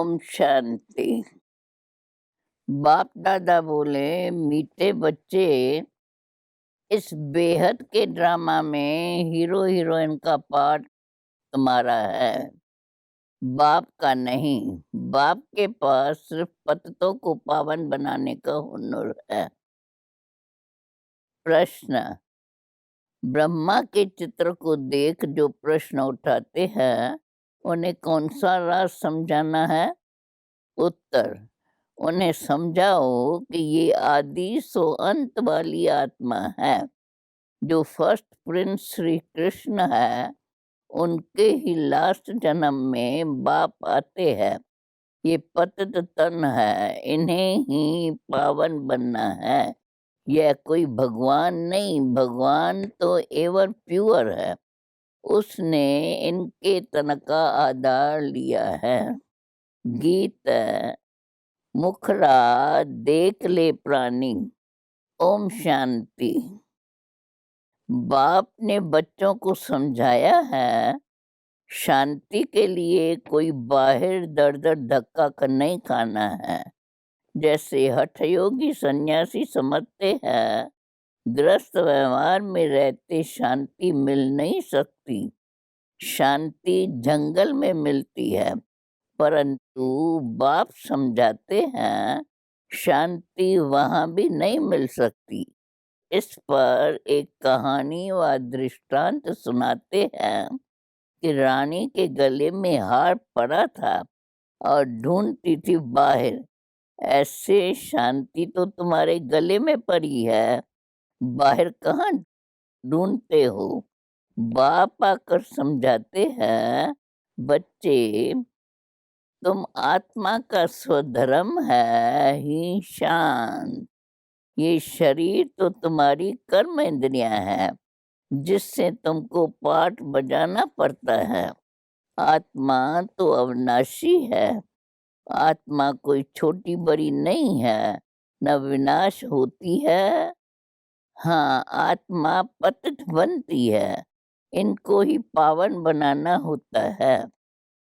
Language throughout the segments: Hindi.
ओम शांति। बाप दादा बोले, मीठे बच्चे, इस बेहद के ड्रामा में हीरो हीरोइन का पार्ट तुम्हारा है, बाप का नहीं। बाप के पास सिर्फ पतितों को पावन बनाने का हुनर है। प्रश्न: ब्रह्मा के चित्र को देख जो प्रश्न उठाते हैं उन्हें कौन सा राज समझाना है? उत्तर: उन्हें समझाओ कि ये आदि सो अंत वाली आत्मा है। जो फर्स्ट प्रिंस श्री कृष्ण है, उनके ही लास्ट जन्म में बाप आते हैं। ये पतित तन है, इन्हें ही पावन बनना है। यह कोई भगवान नहीं, भगवान तो एवर प्योर है। उसने इनके तन का आधार लिया है। गीत: मुखरा देख ले प्राणी। ओम शांति। बाप ने बच्चों को समझाया है, शांति के लिए कोई बाहर दर दर धक्का नहीं खाना है। जैसे हठयोगी सन्यासी समझते हैं, ग्रस्त व्यवहार में रहते शांति मिल नहीं सकती। शांति जंगल में मिलती है, परंतु बाप समझाते हैं शांति वहाँ भी नहीं मिल सकती। इस पर एक कहानी व दृष्टांत सुनाते हैं कि रानी के गले में हार पड़ा था और ढूंढती थी बाहर। ऐसे शांति तो तुम्हारे गले में पड़ी है, बाहर कहाँ ढूंढते हो? बाप आकर समझाते हैं, बच्चे, तुम आत्मा का स्वधर्म है ही शांत। ये शरीर तो तुम्हारी कर्म इंद्रियां है, जिससे तुमको पाठ बजाना पड़ता है। आत्मा तो अविनाशी है। आत्मा कोई छोटी बड़ी नहीं है, न विनाश होती है। हाँ, आत्मा पतित बनती है, इनको ही पावन बनाना होता है।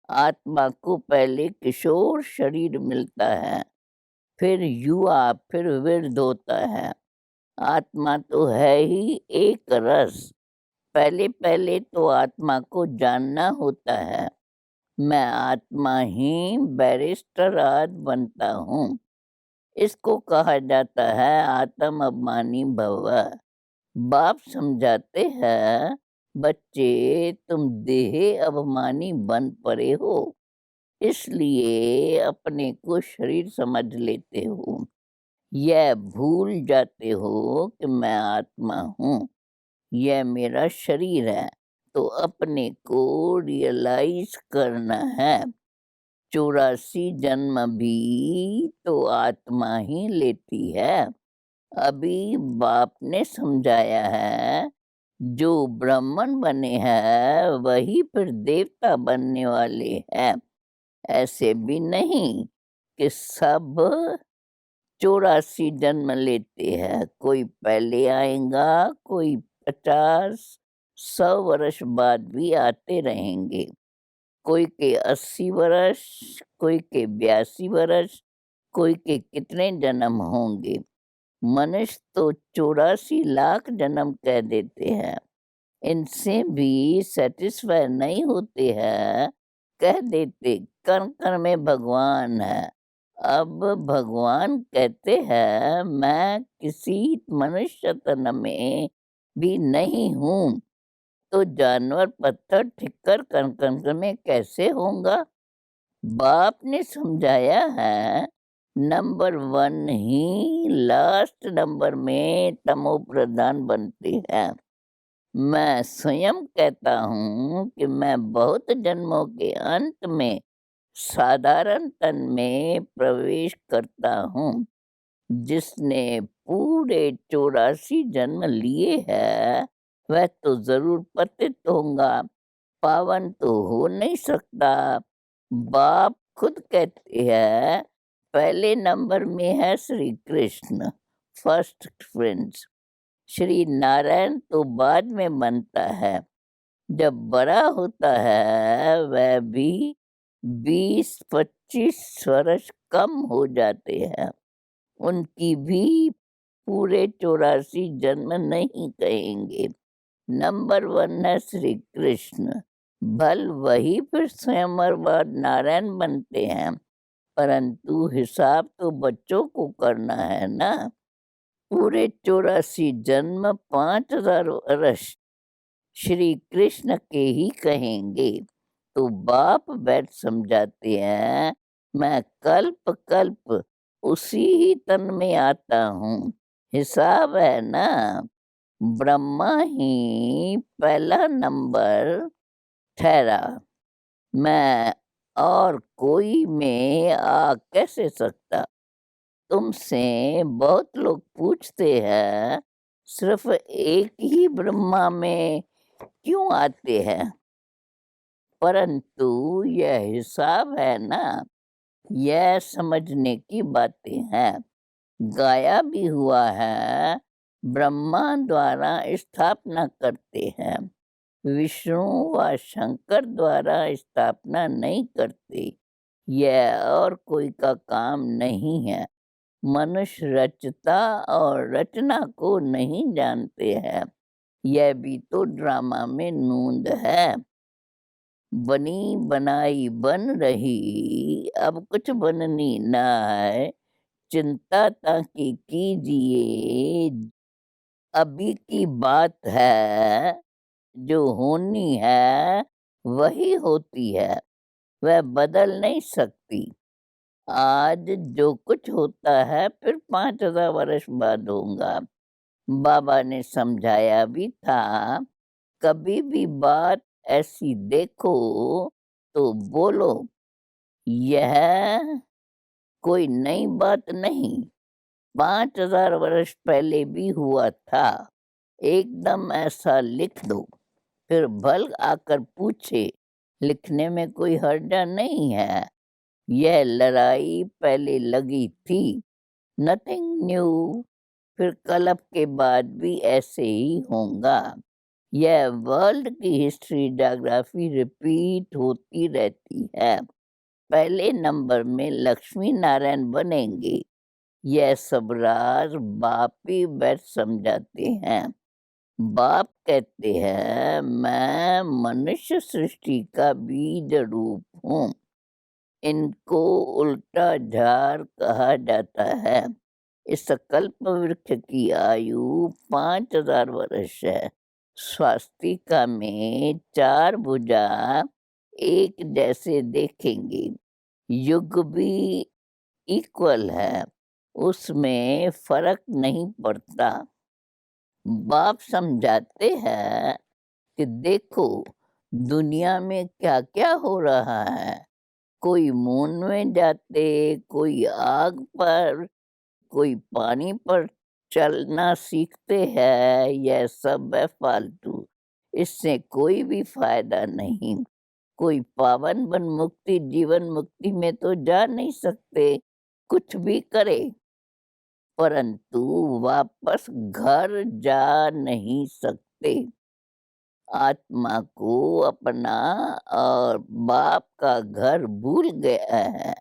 आत्मा को पहले किशोर शरीर मिलता है, फिर युवा, फिर वृद्ध होता है। आत्मा तो है ही एक रस। पहले पहले तो आत्मा को जानना होता है। मैं आत्मा ही बैरिस्टर आज बनता हूँ। इसको कहा जाता है आत्म अभिमानी भव। बाप समझाते हैं, बच्चे, तुम देह अभिमानी बन पड़े हो, इसलिए अपने को शरीर समझ लेते हो। यह भूल जाते हो कि मैं आत्मा हूँ, यह मेरा शरीर है। तो अपने को रियलाइज करना है। 84 जन्म भी तो आत्मा ही लेती है। अभी बाप ने समझाया है, जो ब्राह्मण बने हैं वही फिर देवता बनने वाले हैं। ऐसे भी नहीं कि सब 84 जन्म लेते हैं। कोई पहले आएगा, कोई 50-100 वर्ष बाद भी आते रहेंगे। कोई के 80 वर्ष, कोई के 82 वर्ष, कोई के कितने जन्म होंगे। मनुष्य तो 84 लाख जन्म कह देते हैं। इनसे भी सेटिस्फाई नहीं होते हैं, कह देते कण कण में भगवान है। अब भगवान कहते हैं, मैं किसी मनुष्य तन में भी नहीं हूँ, तो जानवर, पत्थर, ठिक्कर, कण कण में कैसे होगा? बाप ने समझाया है, नंबर 1 ही लास्ट नंबर में तमो प्रधान बनते हैं। मैं स्वयं कहता हूँ कि मैं बहुत जन्मों के अंत में साधारण तन में प्रवेश करता हूँ। जिसने पूरे 84 जन्म लिए हैं, वह तो जरूर पतित होगा, पावन तो हो नहीं सकता। बाप खुद कहते हैं, पहले नंबर में है श्री कृष्ण, फर्स्ट प्रिंस। श्री नारायण तो बाद में बनता है। जब बड़ा होता है, वह भी 20, 25 वर्ष कम हो जाते हैं, उनकी भी पूरे 84 जन्म नहीं कहेंगे। नंबर 1 है श्री कृष्ण। भल वही फिर स्वयंवर बाद नारायण बनते हैं, परंतु हिसाब तो बच्चों को करना है ना। पूरे 84 जन्म 5000 वर्ष श्री कृष्ण के ही कहेंगे। तो बाप बैठ समझाते हैं, मैं कल्प कल्प उसी ही तन में आता हूँ। हिसाब है ना, ब्रह्मा ही पहला नंबर ठहरा, मैं और कोई में आ कैसे सकता। तुमसे बहुत लोग पूछते हैं, सिर्फ एक ही ब्रह्मा में क्यों आते हैं, परंतु यह हिसाब है ना, यह समझने की बातें हैं। गाया भी हुआ है, ब्रह्मा द्वारा स्थापना करते हैं, विष्णु व शंकर द्वारा स्थापना नहीं करते। यह और कोई का काम नहीं है। मनुष्य रचता और रचना को नहीं जानते हैं। यह भी तो ड्रामा में नूंद है। बनी बनाई बन रही, अब कुछ बननी ना है। चिंता ताकि कीजिए, अभी की बात है। जो होनी है वही होती है, वह बदल नहीं सकती। आज जो कुछ होता है फिर 5000 वर्ष बाद होगा। बाबा ने समझाया भी था, कभी भी बात ऐसी देखो तो बोलो यह कोई नई बात नहीं, 5000 वर्ष पहले भी हुआ था। एकदम ऐसा लिख दो, फिर भल आकर पूछे, लिखने में कोई हर्जा नहीं है। यह लड़ाई पहले लगी थी, नथिंग न्यू। फिर कलप के बाद भी ऐसे ही होगा। यह वर्ल्ड की हिस्ट्री जोग्राफी रिपीट होती रहती है। पहले नंबर में लक्ष्मी नारायण बनेंगे। यह सब राज बाप ही बैठ समझाते हैं। बाप कहते हैं, मैं मनुष्य सृष्टि का बीज रूप हूँ। इनको उल्टा झार कहा जाता है। इस कल्प वृक्ष की आयु 5000 वर्ष है। स्वास्तिका में 4 भुजा एक जैसे देखेंगे। युग भी इक्वल है, उसमें फर्क नहीं पड़ता। बाप समझाते हैं कि देखो दुनिया में क्या क्या हो रहा है। कोई मून में जाते, कोई आग पर, कोई पानी पर चलना सीखते हैं। यह सब है फालतू, इससे कोई भी फायदा नहीं। कोई पावन बन मुक्ति जीवन मुक्ति में तो जा नहीं सकते, कुछ भी करे, परंतु वापस घर जा नहीं सकते। आत्मा को अपना और बाप का घर भूल गया है।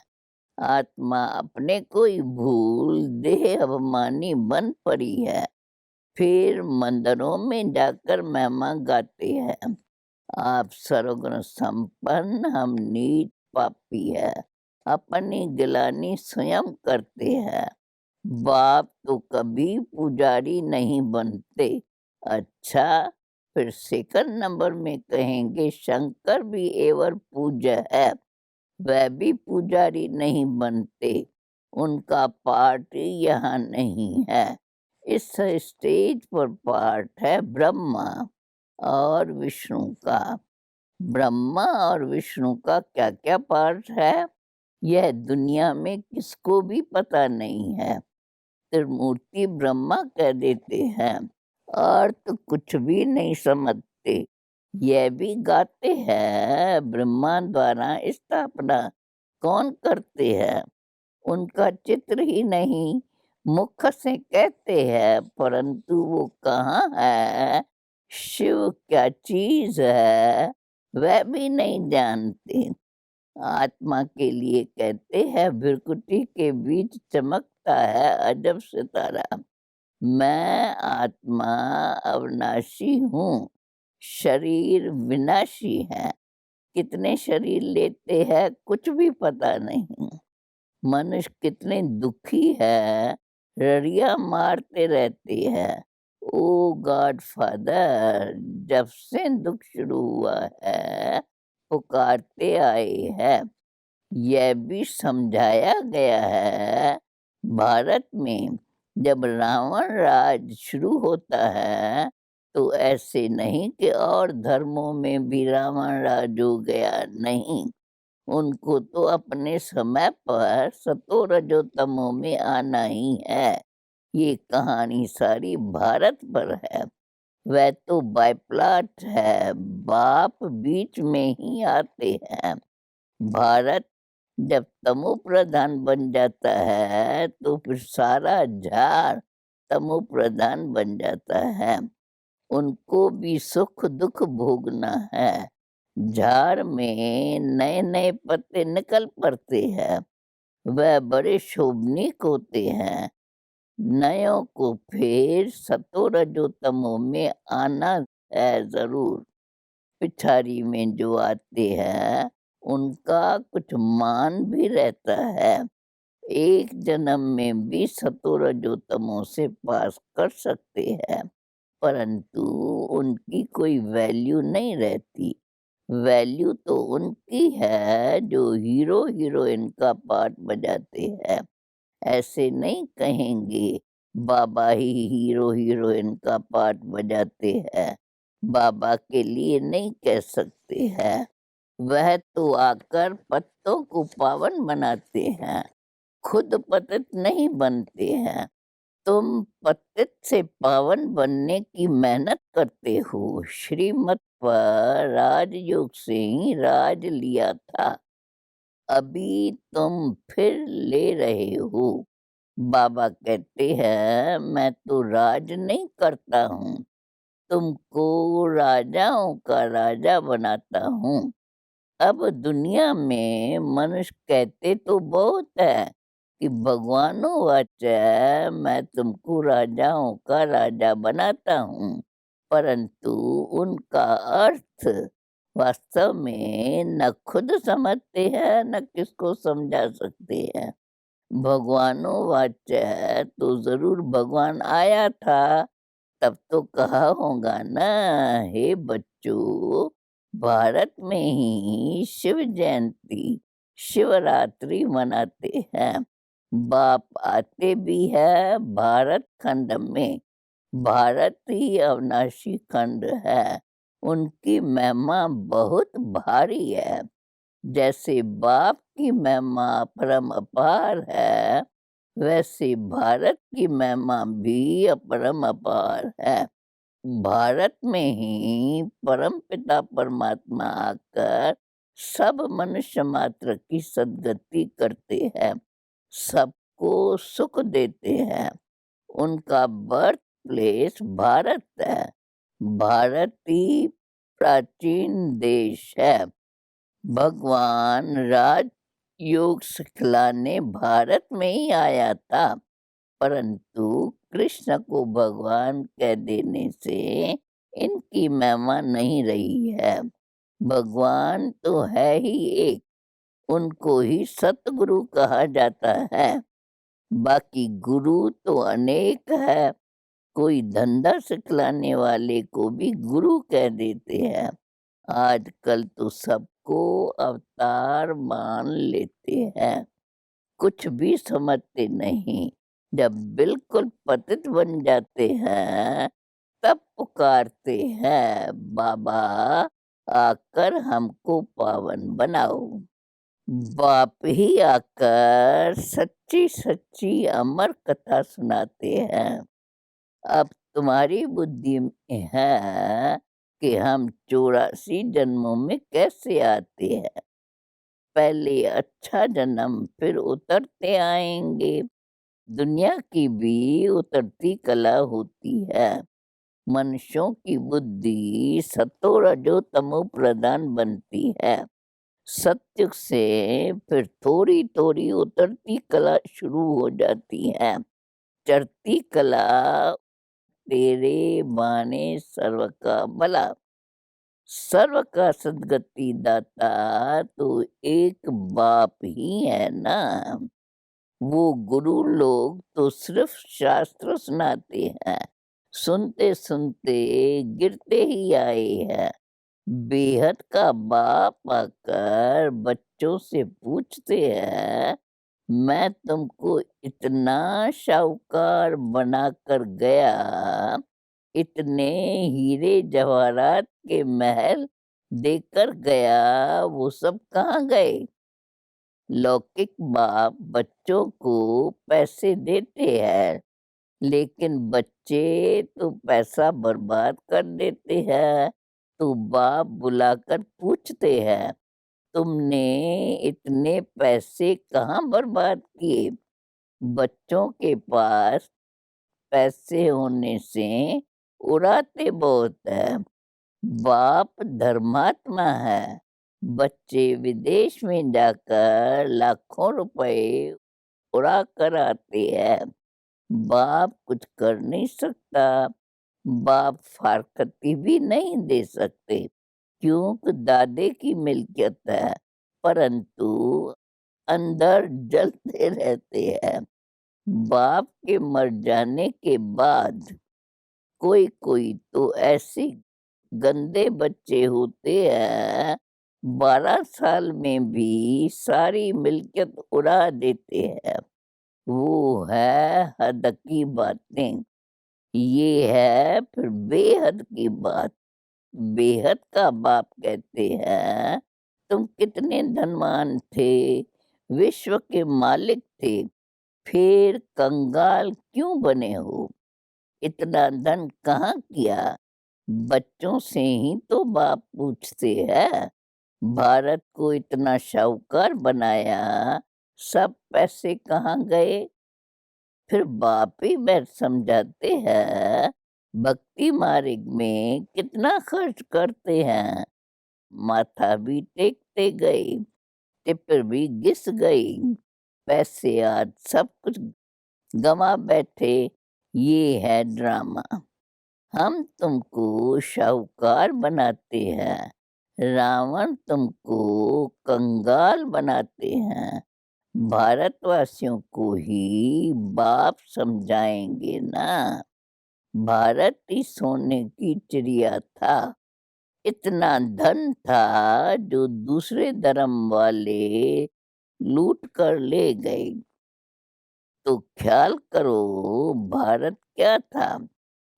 आत्मा अपने को ही भूल देह अभिमानी बन पड़ी है। फिर मंदिरों में जाकर महिमा गाते हैं, आप सर्वगुण संपन्न, हम नीच पापी है। अपनी गिलानी स्वयं करते हैं। बाप तो कभी पुजारी नहीं बनते। अच्छा, फिर सेकंड नंबर में कहेंगे शंकर भी एवर पूज्य है, वह भी पुजारी नहीं बनते। उनका पार्ट यहाँ नहीं है। इस स्टेज पर पार्ट है ब्रह्मा और विष्णु का। ब्रह्मा और विष्णु का क्या क्या पार्ट है, यह दुनिया में किसको भी पता नहीं है। त्रिमूर्ति ब्रह्मा कह देते हैं, अर्थ कुछ भी नहीं समझते। यह भी गाते हैं, ब्रह्मा द्वारा स्थापना कौन करते हैं, उनका चित्र ही नहीं, मुख से कहते हैं, परंतु वो कहाँ है, शिव क्या चीज है, वह भी नहीं जानते। आत्मा के लिए कहते हैं भृकुटी के बीच चमकता है अजब सितारा। मैं आत्मा अविनाशी हूँ, शरीर विनाशी है। कितने शरीर लेते हैं कुछ भी पता नहीं। मनुष्य कितने दुखी है, रड़ियाँ मारते रहते हैं। ओ गॉड फादर, जब से दुख शुरू हुआ है पुकारते आए हैं। यह भी समझाया गया है भारत में जब रावण राज शुरू होता है तो ऐसे नहीं कि और धर्मों में भी रावण राज हो गया, नहीं। उनको तो अपने समय पर सतो रजो तमो में आना ही है। ये कहानी सारी भारत पर है। वह तो बायप्लाट है, बाप बीच में ही आते हैं। भारत जब तमो प्रधान बन जाता है तो फिर सारा झाड़ तमो प्रधान बन जाता है। उनको भी सुख दुख भोगना है। झाड़ में नए नए पत्ते निकल पड़ते हैं, वह बड़े शोभनीक होते हैं। नयों को फिर सतो रजो तमो में आना है जरूर। पिछाड़ी में जो आते हैं उनका कुछ मान भी रहता है। एक जन्म में भी सतो रजो तमो से पास कर सकते हैं, परंतु उनकी कोई वैल्यू नहीं रहती। वैल्यू तो उनकी है जो हीरो हीरोइन का पार्ट बजाते हैं। ऐसे नहीं कहेंगे बाबा ही हीरो हीरोइन का पार्ट बजाते हैं। बाबा के लिए नहीं कह सकते हैं। वह तो आकर पत्तों को पावन बनाते हैं, खुद पतित नहीं बनते हैं। तुम पतित से पावन बनने की मेहनत करते हो। श्रीमत पर राजयोग से ही राज लिया था, अभी तुम फिर ले रहे हो। बाबा कहते हैं मैं तो राज नहीं करता हूँ, तुमको राजाओं का राजा बनाता हूँ। अब दुनिया में मनुष्य कहते तो बहुत है कि भगवानों वाचा मैं तुमको राजाओं का राजा बनाता हूँ, परंतु उनका अर्थ वास्तव में न खुद समझते हैं न किसको समझा सकते हैं। भगवानों वाचा तो जरूर भगवान आया था, तब तो कहा होगा ना, हे बच्चों, भारत में ही शिव जयंती शिवरात्रि मनाते हैं। बाप आते भी है भारत खंड में। भारत ही अविनाशी खंड है। उनकी महिमा बहुत भारी है। जैसे बाप की महिमा परम अपार है, वैसे भारत की महिमा भी अपरम अपार है। भारत में ही परम पिता परमात्मा आकर सब मनुष्य मात्र की सद्गति करते हैं, सबको सुख देते हैं। उनका बर्थ प्लेस भारत है। भारत ही प्राचीन देश है। भगवान राजयोग सिखलाने भारत में ही आया था, परंतु कृष्ण को भगवान कह देने से इनकी महिमा नहीं रही है। भगवान तो है ही एक, उनको ही सतगुरु कहा जाता है। बाकी गुरु तो अनेक है। कोई धंधा सिखलाने वाले को भी गुरु कह देते हैं। आजकल तो सबको अवतार मान लेते हैं, कुछ भी समझते नहीं। जब बिल्कुल पतित बन जाते हैं तब पुकारते हैं बाबा आकर हमको पावन बनाओ। बाप ही आकर सच्ची सच्ची अमर कथा सुनाते हैं। अब तुम्हारी बुद्धि में है कि हम 84 जन्मों में कैसे आते हैं। पहले अच्छा जन्म फिर उतरते आएंगे। दुनिया की भी उतरती कला होती है। मनुष्यों की बुद्धि सतो रजो तमो प्रधान बनती है। सत्युग से फिर थोड़ी-थोड़ी उतरती कला शुरू हो जाती है। चढ़ती कला तेरे बाने सर्व का भला, सर्व का सद्गति दाता तो एक बाप ही है ना। वो गुरु लोग तो सिर्फ शास्त्र सुनाते हैं, सुनते-सुनते गिरते ही आए हैं। बेहद का बाप आकर बच्चों से पूछते हैं, मैं तुमको इतना शाहूकार बनाकर गया, इतने हीरे जवाहरात के महल देकर गया, वो सब कहाँ गए? लौकिक बाप बच्चों को पैसे देते हैं, लेकिन बच्चे तो पैसा बर्बाद कर देते हैं। तो बाप बुलाकर पूछते हैं, तुमने इतने पैसे कहाँ बर्बाद किए? बच्चों के पास पैसे होने से उड़ाते बहुत है। बाप धर्मात्मा है। बच्चे विदेश में जाकर लाखों रुपए उड़ा कर आते हैं। बाप कुछ कर नहीं सकता। बाप फारकती भी नहीं दे सकते, क्योंकि दादे की मिल्कियत है, परंतु अंदर जलते रहते हैं। बाप के मर जाने के बाद कोई-कोई तो ऐसे गंदे बच्चे होते हैं, 12 साल में भी सारी मिल्कियत उड़ा देते हैं। वो है हद की बातें। ये है फिर बेहद की बात। बेहद का बाप कहते हैं, तुम कितने धनवान थे, विश्व के मालिक थे, फिर कंगाल क्यों बने हो? इतना धन कहाँ किया? बच्चों से ही तो बाप पूछते हैं। भारत को इतना शाहूकार बनाया, सब पैसे कहाँ गए? फिर बाप ही बैठ समझाते हैं, भक्ति मार्ग में कितना खर्च करते हैं। माथा भी टेकते गए, टिप्पर भी घिस गई, पैसे आज सब कुछ गंवा बैठे। ये है ड्रामा। हम तुमको शाहूकार बनाते हैं, रावण तुमको कंगाल बनाते हैं। भारतवासियों को ही बाप समझाएंगे ना। भारत ही सोने की चिड़िया था। इतना धन था जो दूसरे धर्म वाले लूट कर ले गए। तो ख्याल करो, भारत क्या था?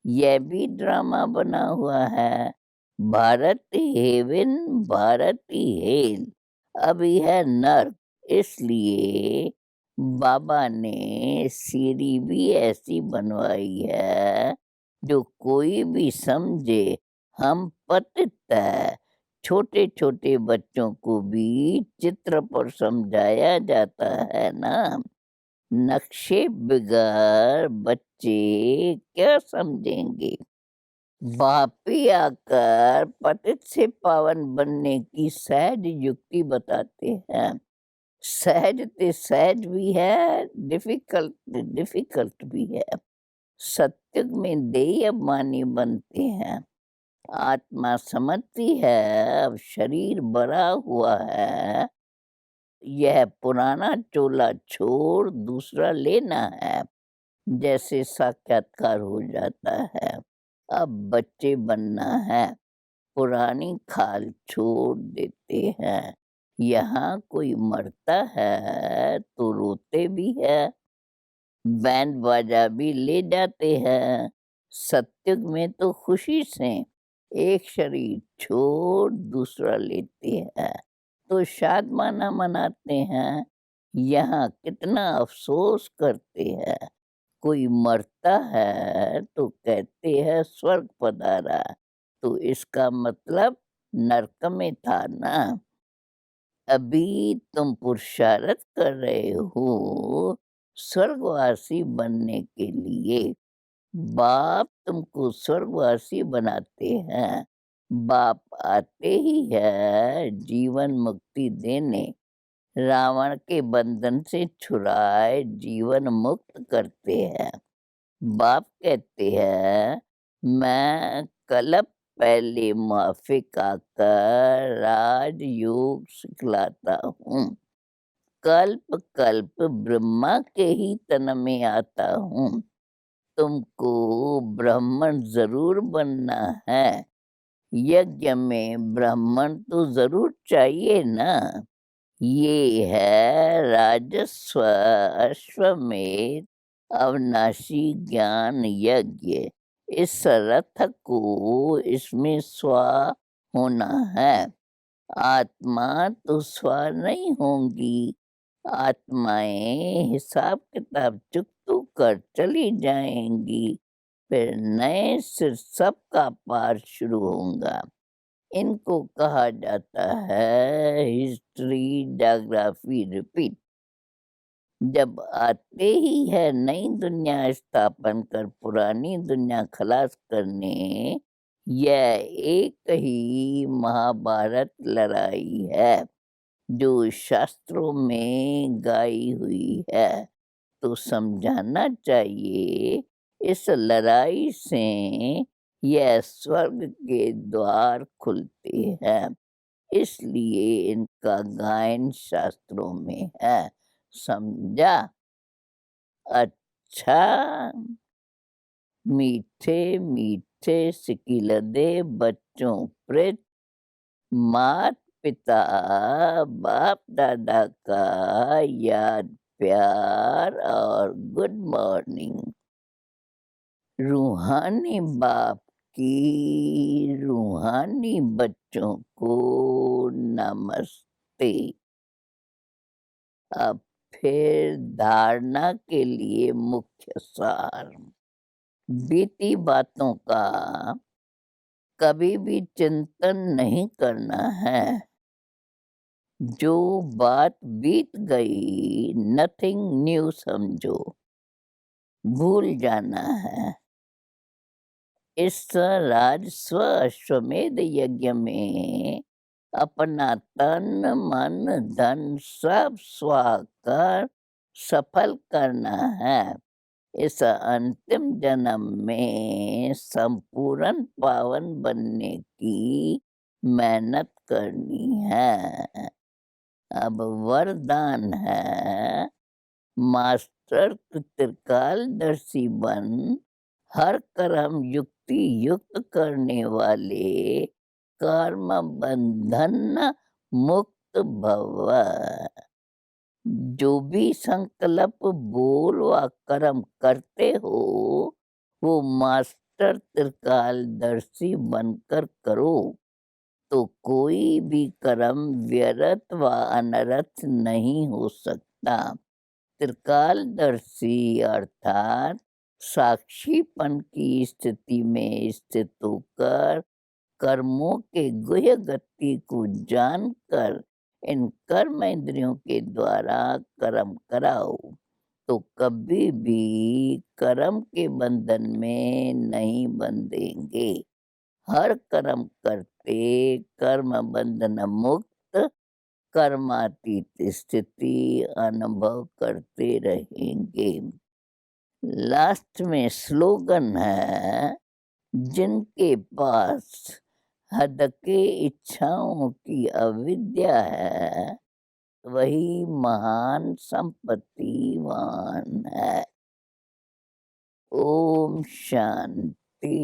यह भी ड्रामा बना हुआ है। भारत हेवन, भारत ही हेल। अभी है नर्क। इसलिए बाबा ने सीढ़ी भी ऐसी बनवाई है, जो कोई भी समझे हम पतित है। छोटे-छोटे बच्चों को भी चित्र पर समझाया जाता है ना। नक्शे बगैर बच्चे क्या समझेंगे? वापी आकर पतित से पावन बनने की सहज युक्ति बताते हैं। सहज ते सहज भी है, डिफिकल्ट डिफिकल्ट भी है। सत्युग में देह अभिमानी बनते हैं। आत्मा समझती है, अब शरीर बड़ा हुआ है, यह पुराना चोला छोड़ दूसरा लेना है। जैसे साक्षात्कार हो जाता है, अब बच्चे बनना है, पुरानी खाल छोड़ देते हैं। यहाँ कोई मरता है तो रोते भी है, बैंड बाजा भी ले जाते हैं। सत्युग में तो खुशी से एक शरीर छोड़ दूसरा लेते हैं, तो शादमाना मनाते हैं। यहाँ कितना अफसोस करते हैं। कोई मरता है तो कहते हैं स्वर्ग पधारा, तो इसका मतलब नरक में था ना। अभी तुम पुरुषार्थ कर रहे हो स्वर्गवासी बनने के लिए। बाप तुमको स्वर्गवासी बनाते हैं। बाप आते ही है जीवन मुक्ति देने, रावण के बंधन से छुड़ाए जीवन मुक्त करते हैं। बाप कहते हैं, मैं कल्प पहले माफिक आकर राजयोग सिखलाता हूँ। कल्प कल्प ब्रह्मा के ही तन में आता हूँ। तुमको ब्राह्मण जरूर बनना है। यज्ञ में ब्राह्मण तो जरूर चाहिए ना। ये है राजस्व अश्वमेध अविनाशी ज्ञान यज्ञ। इस रथ को इसमें स्वा होना है। आत्मा तो स्वा नहीं होंगी। आत्माएं हिसाब किताब चुकतू कर चली जाएंगी। फिर नए सिर सबका पार शुरू होगा। इनको कहा जाता है हिस्ट्री ज्योग्राफी रिपीट। जब आते ही है नई दुनिया स्थापन कर पुरानी दुनिया खलास करने, यह एक ही महाभारत लड़ाई है जो शास्त्रों में गाई हुई है। तो समझाना चाहिए, इस लड़ाई से यह स्वर्ग के द्वार खुलते हैं। इसलिए इनका गायन शास्त्रों में है। समझा? अच्छा। मीठे मीठे सिकिलदे बच्चों प्रेत, मात पिता बाप दादा का याद प्यार और गुड मॉर्निंग। रूहानी बाप की रूहानी बच्चों को नमस्ते। अब फिर धारणा के लिए मुख्य सार। बीती बातों का कभी भी चिंतन नहीं करना है। जो बात बीत गई नथिंग न्यू समझो, भूल जाना है। इस राजस्व अश्वमेध यज्ञ में अपना तन मन धन सब स्वाकर सफल करना है। इस अंतिम जन्म में संपूर्ण पावन बनने की मेहनत करनी है। अब वरदान है, मास्टर त्रिकालदर्शी बन हर कर्म युक्ति युक्त करने वाले कर्म बंधन मुक्त भव। जो भी संकल्प बोल व कर्म करते हो वो मास्टर त्रिकालदर्शी बनकर करो, तो कोई भी कर्म व्यर्थ व अनर्थ नहीं हो सकता। त्रिकालदर्शी अर्थात साक्षीपन की स्थिति में स्थित होकर कर्मों के गुह्य गति को जानकर इन कर्म इंद्रियों के द्वारा कर्म कराओ, तो कभी भी कर्म के बंधन में नहीं बंधेंगे। हर कर्म करते कर्म बंधन मुक्त कर्मातीत स्थिति अनुभव करते रहेंगे। लास्ट में स्लोगन है, जिनके पास हद के इच्छाओं की अविद्या है वही महान संपत्तिवान है। ओम शांति।